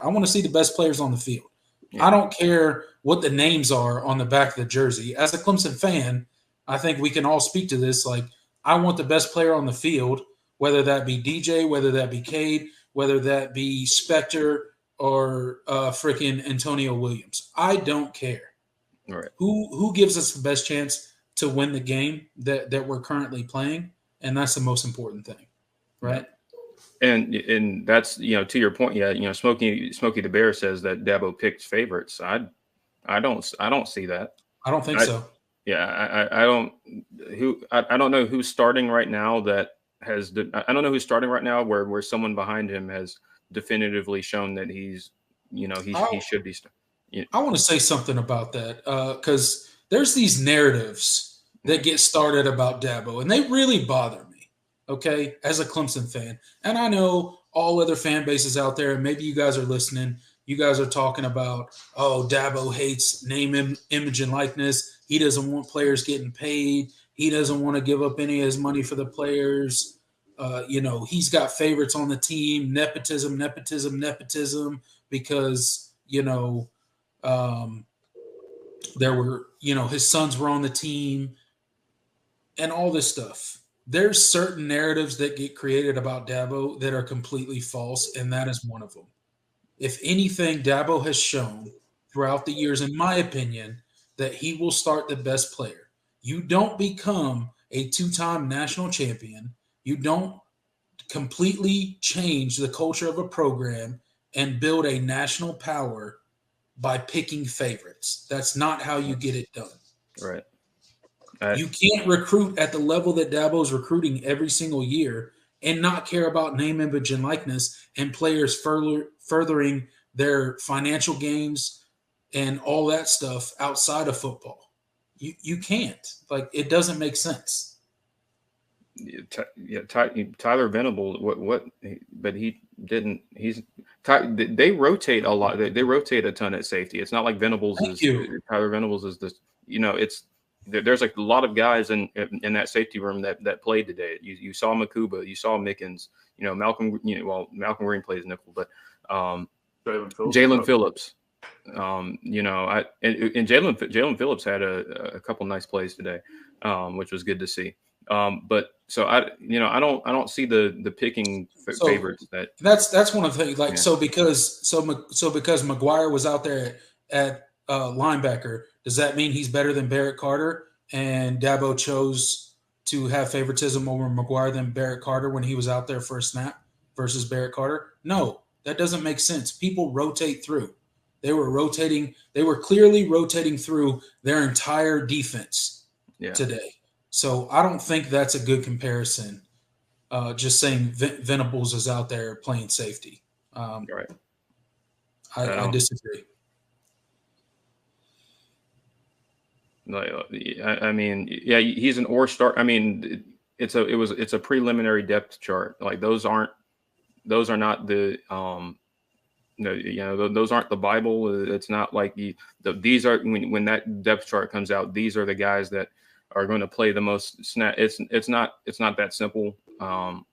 I want to see the best players on the field. Yeah. I don't care what the names are on the back of the jersey. As a Clemson fan, I think we can all speak to this. Like, I want the best player on the field, whether that be DJ, whether that be Cade, whether that be Spector or freaking Antonio Williams. I don't care. Right. Who gives us the best chance to win the game that we're currently playing, and that's the most important thing, right? Yeah. And that's, to your point, Smokey the Bear says that Dabo picked favorites. I don't see that. I don't think so. Yeah, I don't know who's starting right now that has I don't know who's starting right now where someone behind him has definitively shown that he's he should be. I want to say something about that because there's these narratives that get started about Dabo, and they really bother me, okay, as a Clemson fan. And I know all other fan bases out there, and maybe you guys are listening, you guys are talking about, oh, Dabo hates name, image, and likeness. He doesn't want players getting paid. He doesn't want to give up any of his money for the players. He's got favorites on the team, nepotism, because, there were, his sons were on the team and all this stuff. There's certain narratives that get created about Dabo that are completely false, and that is one of them. If anything, Dabo has shown throughout the years, in my opinion, that he will start the best player. You don't become a two-time national champion. You don't completely change the culture of a program and build a national power by picking favorites. That's not how you get it done. Right. You can't recruit at the level that Dabo's recruiting every single year and not care about name, image, and likeness and players furthering their financial gains and all that stuff outside of football. You can't. Like, it doesn't make sense. Tyler Venable, but he didn't. They rotate a lot. They rotate a ton at safety. It's not like Venables Tyler Venables is this. There's like a lot of guys in that safety room that played today. You saw Makuba, you saw Mickens, Malcolm. Malcolm Green plays nickel, but Jalen Phillips. And Jalen Phillips had a couple nice plays today, which was good to see. But so I don't see the picking favorites. That's one of the things. Like, so because McGuire was out there at linebacker, does that mean he's better than Barrett Carter? And Dabo chose to have favoritism over McGuire than Barrett Carter when he was out there for a snap versus Barrett Carter? No, that doesn't make sense. People rotate through. They were clearly rotating through their entire defense today. So I don't think that's a good comparison. Just saying Venables is out there playing safety. Right. I disagree. I mean, he's an or start. I mean, it's a preliminary depth chart. Like those are not the those aren't the Bible. It's not like these are when that depth chart comes out. These are the guys that are going to play the most snap. It's not that simple. That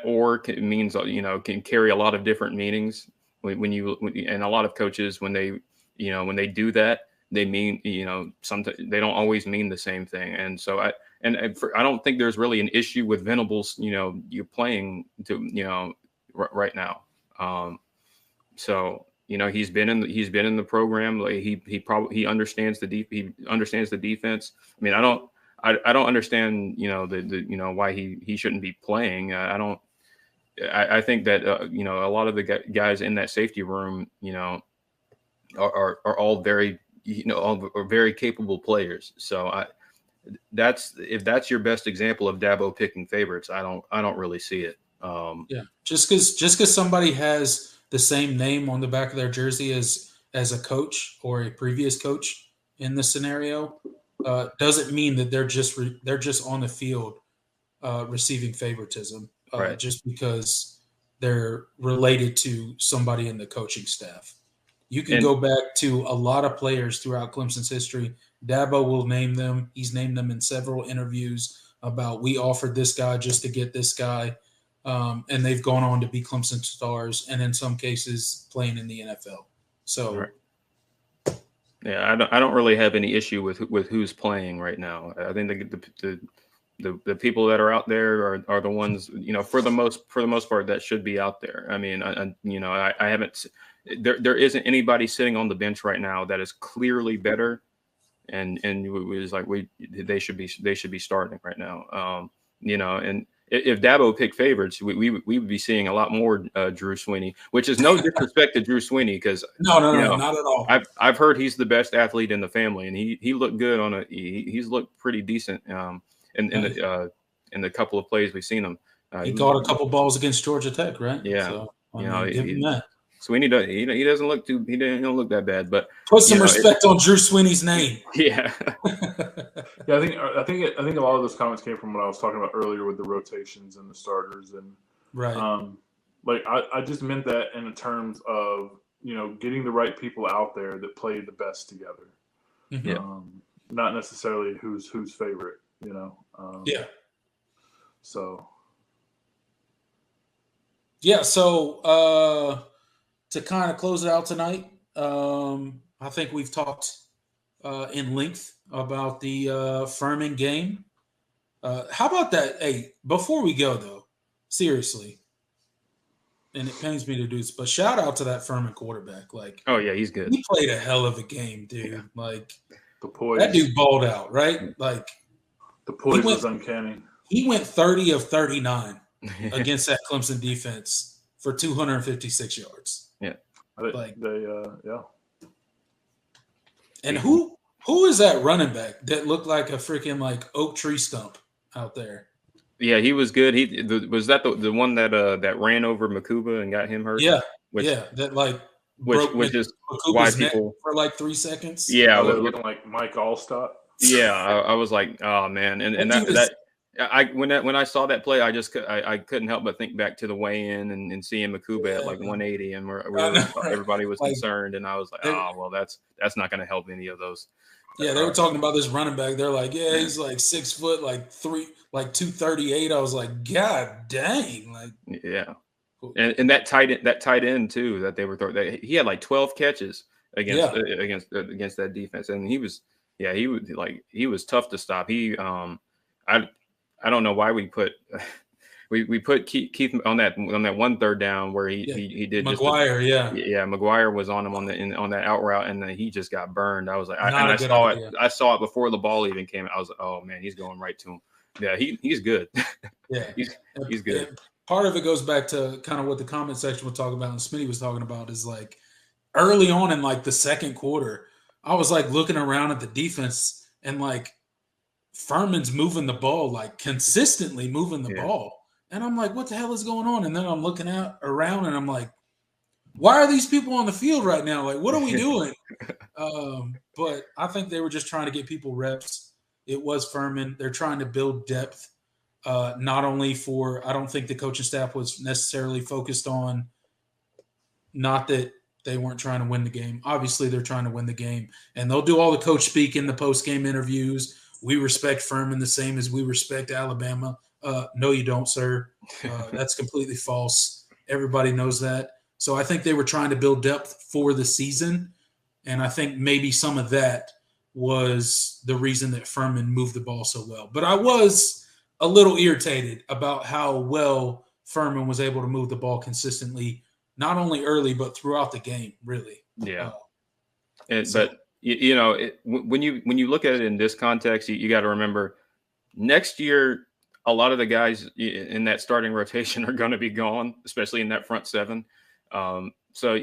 or means can carry a lot of different meanings. And a lot of coaches when they do that, they mean sometimes they don't always mean the same thing. And so I don't think there's really an issue with Venables. You're playing to right now. So he's been in the program. Like he understands he understands the defense. I mean, I don't understand why he shouldn't be playing. I think that a lot of the guys in that safety room are all very very capable players. So if that's your best example of Dabo picking favorites, I don't really see it. Just because somebody has the same name on the back of their jersey as a coach or a previous coach in the scenario doesn't mean that they're just on the field receiving favoritism right. Just because they're related to somebody in the coaching staff. You can go back to a lot of players throughout Clemson's history. Dabo will name them. He's named them in several interviews about we offered this guy just to get this guy. and they've gone on to be Clemson stars, and in some cases playing in the NFL. So, right. Yeah, I don't really have any issue with who's playing right now. I think the people that are out there are the ones, for the most part that should be out there. I mean, I haven't. There isn't anybody sitting on the bench right now that is clearly better, and it was like they should be starting right now. And if Dabo picked favorites, we would be seeing a lot more Drew Swinney, which is no disrespect to Drew Swinney, because no, not at all. I've heard he's the best athlete in the family, and he looked good he's looked pretty decent in the couple of plays we've seen him. He caught a couple balls against Georgia Tech, right? Yeah, so, give him that. Sweeney he doesn't look he don't look that bad, but put some respect on Drew Swinney's name. Yeah. Yeah, I think a lot of those comments came from what I was talking about earlier with the rotations and the starters, and right. I just meant that in terms of getting the right people out there that play the best together. Mm-hmm. Not necessarily who's favorite. Yeah. So. Yeah. So to kind of close it out tonight, I think we've talked in length about the Furman game. How about that? Hey, before we go though, seriously, and it pains me to do this, but shout out to that Furman quarterback. Like, oh yeah, he's good. He played a hell of a game, dude. Yeah. Like, the poise. That dude balled out, right? Like, the poise was uncanny. He went 30 of 39 against that Clemson defense for 256 yards. Yeah, yeah. And who is that running back that looked like a freaking oak tree stump out there? Yeah, he was good. Was that the one that ran over Makuba and got him hurt? Yeah, that which is Makuba's why neck people for 3 seconds. Yeah, looking like Mike Allstott. Yeah, I was like, oh man, and when I saw that play, I couldn't help but think back to the weigh-in and seeing Makuba at 180, and where everybody was concerned, and I was like, oh well, that's not going to help any of those. Yeah, they were talking about this running back. They're like, yeah, he's 6 foot, 238. I was like, God dang, yeah. And that tight end too that they were throwing. He had 12 catches against that defense, and he was tough to stop. I don't know why we put Keith on that 1 third down where he did McGuire. McGuire was on him on that out route, and then he just got burned. I was like, I saw it before the ball even came. I was like, oh man, he's going right to him. Yeah, he's good. Yeah, he's good. And part of it goes back to kind of what the comment section was talking about, and Smitty was talking about, is early on in the second quarter, I was looking around at the defense, and Furman's moving the ball, consistently moving the ball. And I'm like, what the hell is going on? And then I'm looking around and I'm like, why are these people on the field right now? What are we doing? But I think they were just trying to get people reps. It was Furman. They're trying to build depth. Not only I don't think the coaching staff was necessarily focused on, not that they weren't trying to win the game. Obviously, they're trying to win the game. And they'll do all the coach speak in the post-game interviews. We respect Furman the same as we respect Alabama. No, you don't, sir. That's completely false. Everybody knows that. So I think they were trying to build depth for the season, and I think maybe some of that was the reason that Furman moved the ball so well. But I was a little irritated about how well Furman was able to move the ball consistently, not only early but throughout the game, really. Yeah. But when you look at it in this context, you got to remember next year, a lot of the guys in that starting rotation are going to be gone, especially in that front seven. So,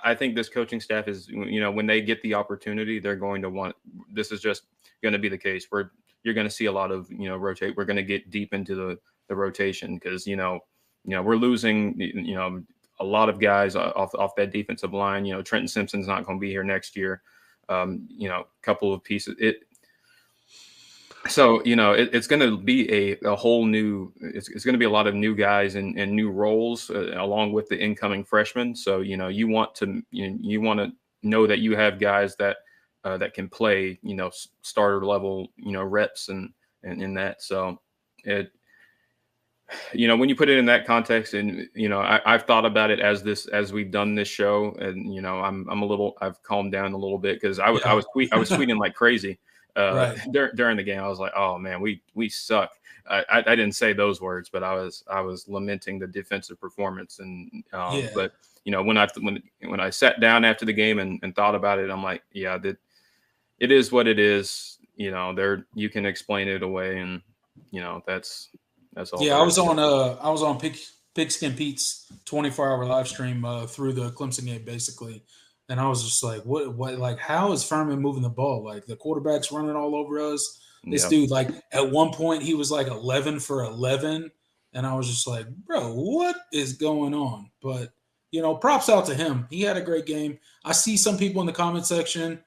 I think this coaching staff is, when they get the opportunity, they're going to want, this is just going to be the case where you're going to see a lot of, rotate. We're going to get deep into the rotation because, we're losing, a lot of guys off that defensive line. Trenton Simpson's not going to be here next year. Couple of pieces. It's going to be a whole new. It's going to be a lot of new guys and new roles along with the incoming freshmen. So you want to know that you have guys that can play starter level reps and in that. So When you put it in that context, and I've thought about it as we've done this show, and I've calmed down a little bit because I was tweeting like crazy Right. during the game. I was like, oh man, we suck. I didn't say those words, but I was lamenting the defensive performance, and but when I sat down after the game and thought about it, I'm like, yeah, that it is what it is. You can explain it away, and that's all. Yeah, I was on Pigskin Pete's 24-hour live stream through the Clemson game basically, and I was just like, what like how is Furman moving the ball? Like the quarterback's running all over us. This dude, like at one point he was like 11 for 11, and I was just like, bro, what is going on? But props out to him. He had a great game. I see some people in the comment section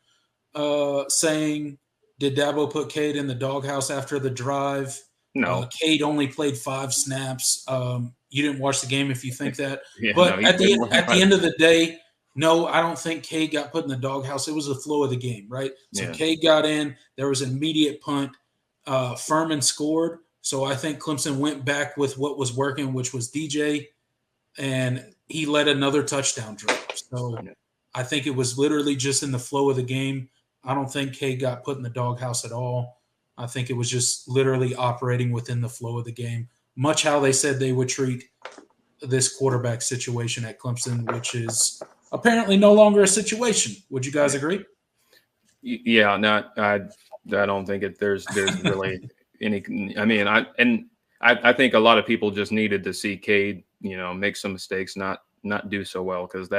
saying, did Dabo put Cade in the doghouse after the drive? No, Cade only played 5 snaps. You didn't watch the game if you think that. Yeah, but at the end of the day, no, I don't think Cade got put in the doghouse. It was the flow of the game, right? So Cade got in. There was an immediate punt. Furman scored. So I think Clemson went back with what was working, which was DJ, and he led another touchdown drive. So I think it was literally just in the flow of the game. I don't think Cade got put in the doghouse at all. I think it was just literally operating within the flow of the game, much how they said they would treat this quarterback situation at Clemson, which is apparently no longer a situation. Would you guys agree? Yeah, I don't think there's really any. I mean, I think a lot of people just needed to see Cade, make some mistakes, not do so well, because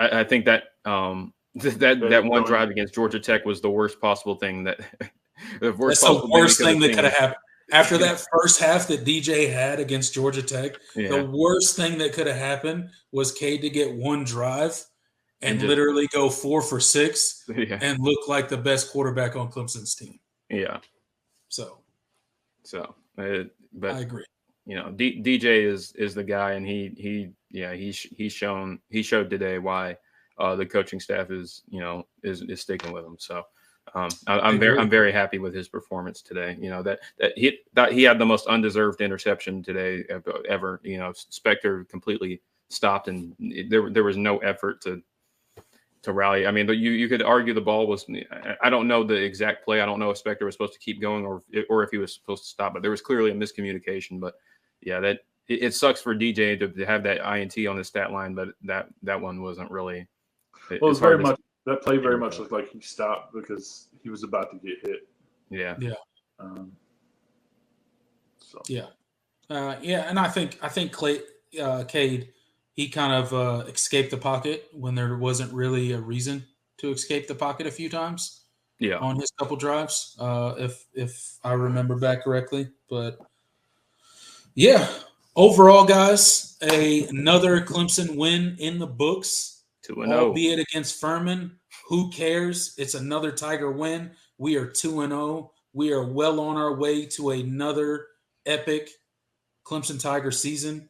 I think that that one drive against Georgia Tech was the worst possible thing that. That's the worst thing that could have happened. After that first half that DJ had against Georgia Tech, the worst thing that could have happened was Cade to get one drive and literally go 4 for 6 and look like the best quarterback on Clemson's team. Yeah. But I agree. DJ is the guy, and he showed today why the coaching staff is sticking with him. So. I'm very happy with his performance today. That he had the most undeserved interception today ever. Spector completely stopped, and there was no effort to rally. I mean, you could argue the ball was. I don't know the exact play. I don't know if Spector was supposed to keep going or if he was supposed to stop. But there was clearly a miscommunication. But yeah, it sucks for DJ to have that INT on the stat line, but that one wasn't really. It was very much. That play very much looked like he stopped because he was about to get hit. Yeah. Yeah. And I think Cade, he kind of escaped the pocket when there wasn't really a reason to escape the pocket a few times. Yeah. On his couple drives, if I remember back correctly, but yeah. Overall, guys, another Clemson win in the books. 2-0. Albeit against Furman. Who cares? It's another Tiger win. We are 2-0. We are well on our way to another epic Clemson Tiger season.